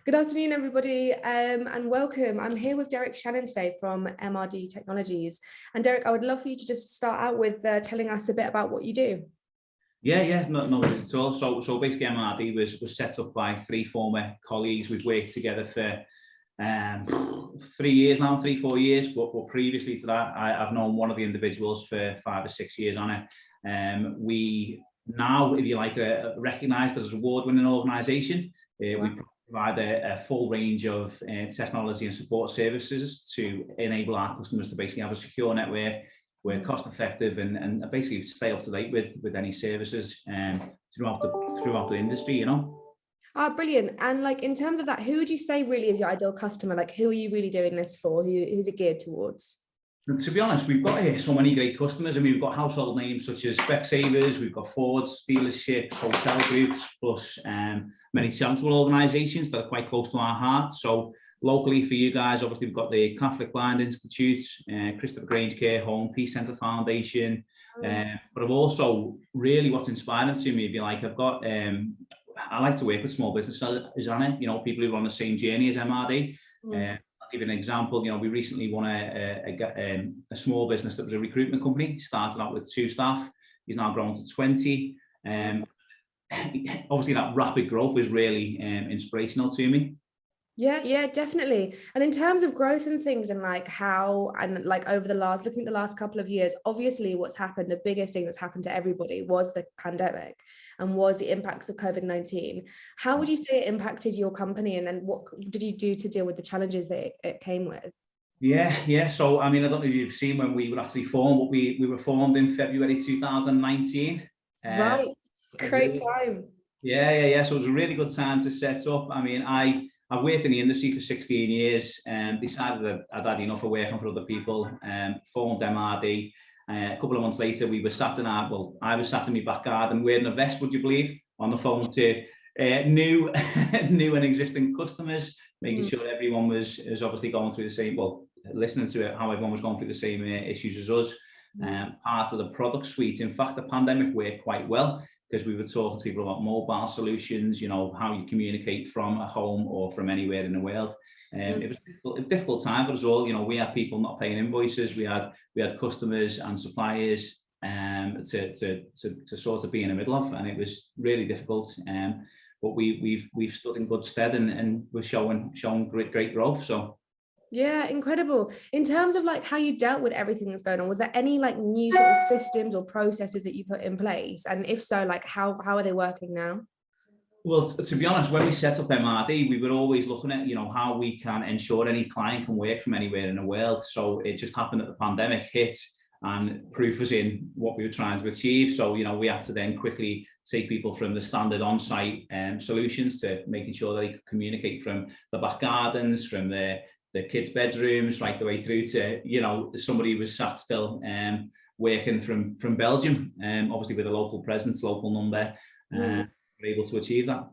Good afternoon, everybody, and welcome. I'm here with Shannon today from MRD Technologies. And Derek, I would love for you to just start out with telling us a bit about what you do. Yeah, no worries at all. So basically, MRD was set up by three former colleagues. We've worked together for 3 years now, 4 years. But previously to that, I've known one of the individuals for 5 or 6 years on it. We now, if you like, are recognised as an award-winning organisation. Wow. We provide a full range of technology and support services to enable our customers to basically have a secure network. We're cost effective and basically stay up to date with any services throughout the industry, you know. Brilliant. And like in terms of that, who would you say really is your ideal customer? Like who are you really doing this for? Who's it geared towards? And to be honest, we've got so many great customers. I mean, we've got household names such as Specsavers, we've got Fords, dealerships, hotel groups, plus many charitable organisations that are quite close to our heart. So locally for you guys, obviously we've got the Catholic Blind Institute, Christopher Grange Care Home, Peace Centre Foundation. But I've also, really what's inspiring to me, if you like, I've got, I like to work with small businesses on it, you know, people who are on the same journey as MRD. I'll give you an example. You know, we recently won a small business that was a recruitment company. Started out with 2 staff. He's now grown to 20. Obviously, that rapid growth was really inspirational to me. Yeah, definitely. And in terms of growth and things and like how, and like over looking at the last couple of years, obviously what's happened, the biggest thing that's happened to everybody was the pandemic and was the impacts of COVID-19. How would you say it impacted your company, and then what did you do to deal with the challenges that it came with? Yeah. So, I mean, I don't know if you've seen when we were actually formed, but we were formed in February 2019. Right. Great time. Yeah. So it was a really good time to set up. I mean, I've worked in the industry for 16 years and decided that I'd had enough of working for other people, formed MRD. A couple of months later, I was sat in my back garden wearing a vest, would you believe, on the phone to new and existing customers, making sure everyone was obviously going through the same, listening to it, how everyone was going through the same issues as us. Part of the product suite. In fact, the pandemic worked quite well, because we were talking to people about mobile solutions, you know, how you communicate from a home or from anywhere in the world. It was a difficult time for us all. You know, we had people not paying invoices. We had customers and suppliers to sort of be in the middle of, and it was really difficult. But we've stood in good stead and we're showing great growth. So. Yeah, incredible. In terms of like how you dealt with everything that's going on, was there any like new sort of systems or processes that you put in place? And if so, like how are they working now? Well, to be honest, when we set up MRD, we were always looking at, you know, how we can ensure any client can work from anywhere in the world. So it just happened that the pandemic hit and proof was in what we were trying to achieve. So, you know, we had to then quickly take people from the standard on-site solutions to making sure they could communicate from the back gardens, from the kids' bedrooms, right the way through to, you know, somebody was sat still working from Belgium, obviously with a local presence, local number, we're able to achieve that.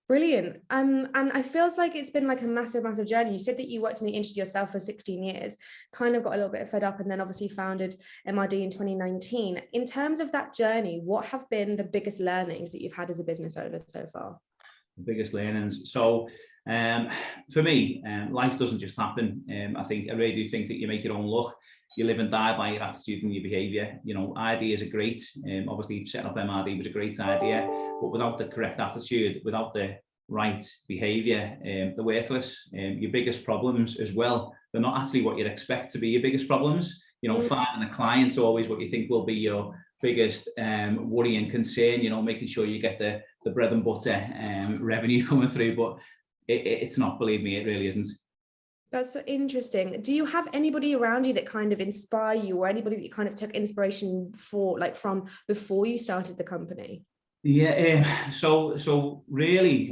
Brilliant. And I feels like it's been like a massive journey. You said that you worked in the industry yourself for 16 years, kind of got a little bit fed up, and then obviously founded MRD in 2019. In terms of that journey, what have been the biggest learnings that you've had as a business owner so far? The biggest learnings. So for me, life doesn't just happen. I really do think that you make your own luck. You live and die by your attitude and your behaviour. You know, ideas are great. Obviously, setting up MRD was a great idea, but without the correct attitude, without the right behaviour, they're worthless. Your biggest problems as well, they're not actually what you'd expect to be your biggest problems. You know, finding a client's always what you think will be your biggest worry and concern. You know, making sure you get the bread and butter revenue coming through, but it's not, believe me, it really isn't. That's so interesting. Do you have anybody around you that kind of inspire you, or anybody that you kind of took inspiration for, like from before you started the company? Yeah, so really,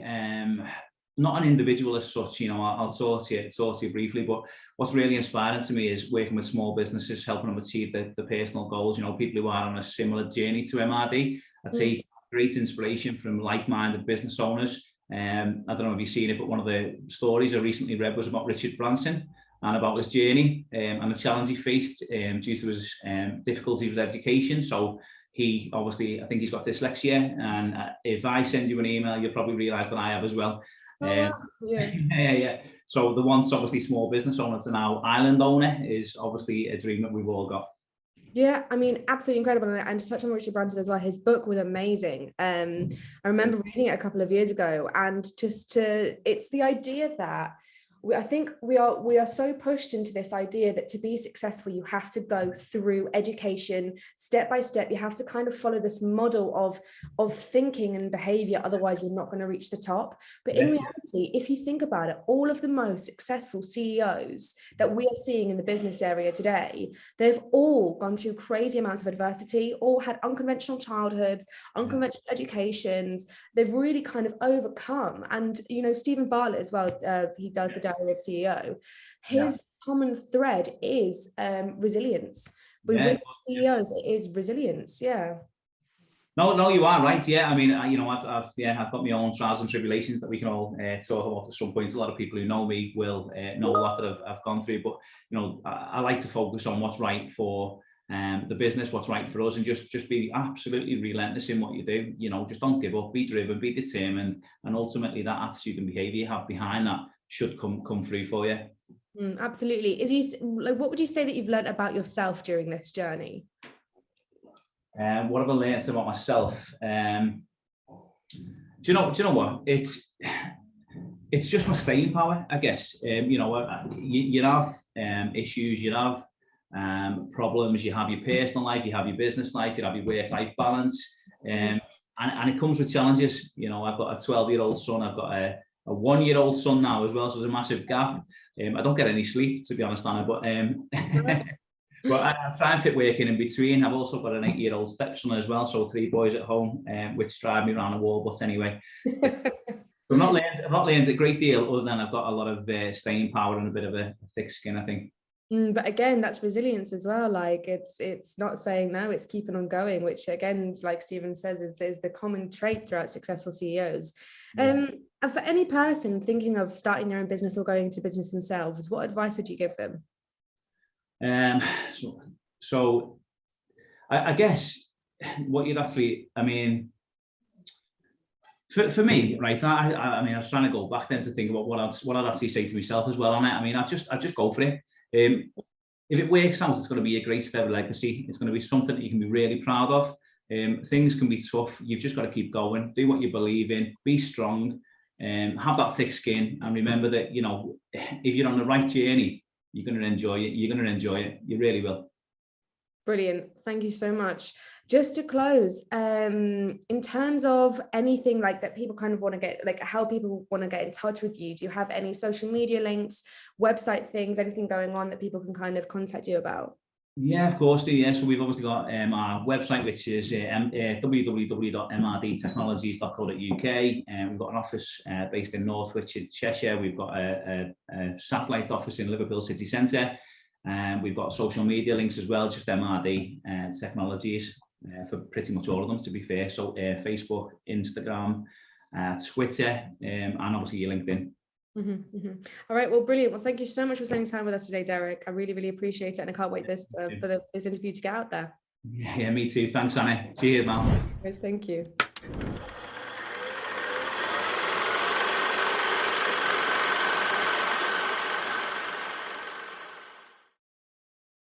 not an individual as such. You know, I'll talk to you briefly, but what's really inspiring to me is working with small businesses, helping them achieve the personal goals. You know, people who are on a similar journey to MRD. I take great inspiration from like-minded business owners. I don't know if you've seen it, but one of the stories I recently read was about Richard Branson and about his journey and the challenge he faced due to his difficulties with education. So he obviously, I think he's got dyslexia, and if I send you an email, you'll probably realise that I have as well. Oh, wow. Yeah. Yeah. So the once obviously small business owner to now island owner is obviously a dream that we've all got. Yeah, I mean, absolutely incredible. And to touch on Richard Branson as well, his book was amazing. I remember reading it a couple of years ago, and it's the idea that I think we are so pushed into this idea that to be successful, you have to go through education step by step. You have to kind of follow this model of thinking and behavior. Otherwise, you're not going to reach the top. But in reality, if you think about it, all of the most successful CEOs that we are seeing in the business area today, they've all gone through crazy amounts of adversity, all had unconventional childhoods, unconventional educations. They've really kind of overcome. And, Stephen Bartlett as well, he does the Diary of CEO. His common thread is resilience. But with CEOs, it is resilience. Yeah. No, you are right. Yeah, I mean, I've got my own trials and tribulations that we can all talk about at some point. A lot of people who know me will know a lot that I've gone through. But I like to focus on what's right for the business, what's right for us, and just be absolutely relentless in what you do. Just don't give up, be driven, be determined, and ultimately that attitude and behaviour you have behind that should come through for you. Absolutely. What would you say that you've learned about yourself during this journey? What have I learned about myself? Do you know what? It's just my staying power, I guess. You have issues, you have problems, you have your personal life, you have your business life, you have your work-life balance, and it comes with challenges. I've got a 12-year-old son, I've got a 1-year-old son now as well, so there's a massive gap. I don't get any sleep, to be honest, Anna, but but I try and fit work in between. I've also got an 8-year-old stepson as well, so 3 boys at home, which drive me around the wall. But anyway, I've not learned a great deal, other than I've got a lot of staying power and a bit of a thick skin, I think. But again, that's resilience as well. Like it's not saying no, it's keeping on going, which again, like Stephen says, is the common trait throughout successful CEOs. And for any person thinking of starting their own business or going into business themselves, what advice would you give them? So I guess what you'd actually, for me, right, I was trying to go back then to think about what I'd actually say to myself as well. And I just go for it. If it works out, it's going to be a great step of legacy. It's going to be something that you can be really proud of. Things can be tough. You've just got to keep going, do what you believe in, be strong, have that thick skin, and remember that, if you're on the right journey, you're going to enjoy it. You're going to enjoy it. You really will. Brilliant. Thank you so much. Just to close, in terms of anything like that people kind of want to get, like how people want to get in touch with you, do you have any social media links, website things, anything going on that people can kind of contact you about? Yeah, of course. Yeah. So we've obviously got our website, which is www.mrdtechnologies.co.uk. We've got an office based in Northwich in Cheshire. We've got a satellite office in Liverpool City Centre. We've got social media links as well, just MRD Technologies for pretty much all of them, to be fair. So Facebook, Instagram, Twitter, and obviously your LinkedIn. All right, well, brilliant. Well, thank you so much for spending time with us today, Derek. I really, really appreciate it, and I can't wait for this interview to get out there. Yeah, me too. Thanks, Annie. Cheers, man. Thank you.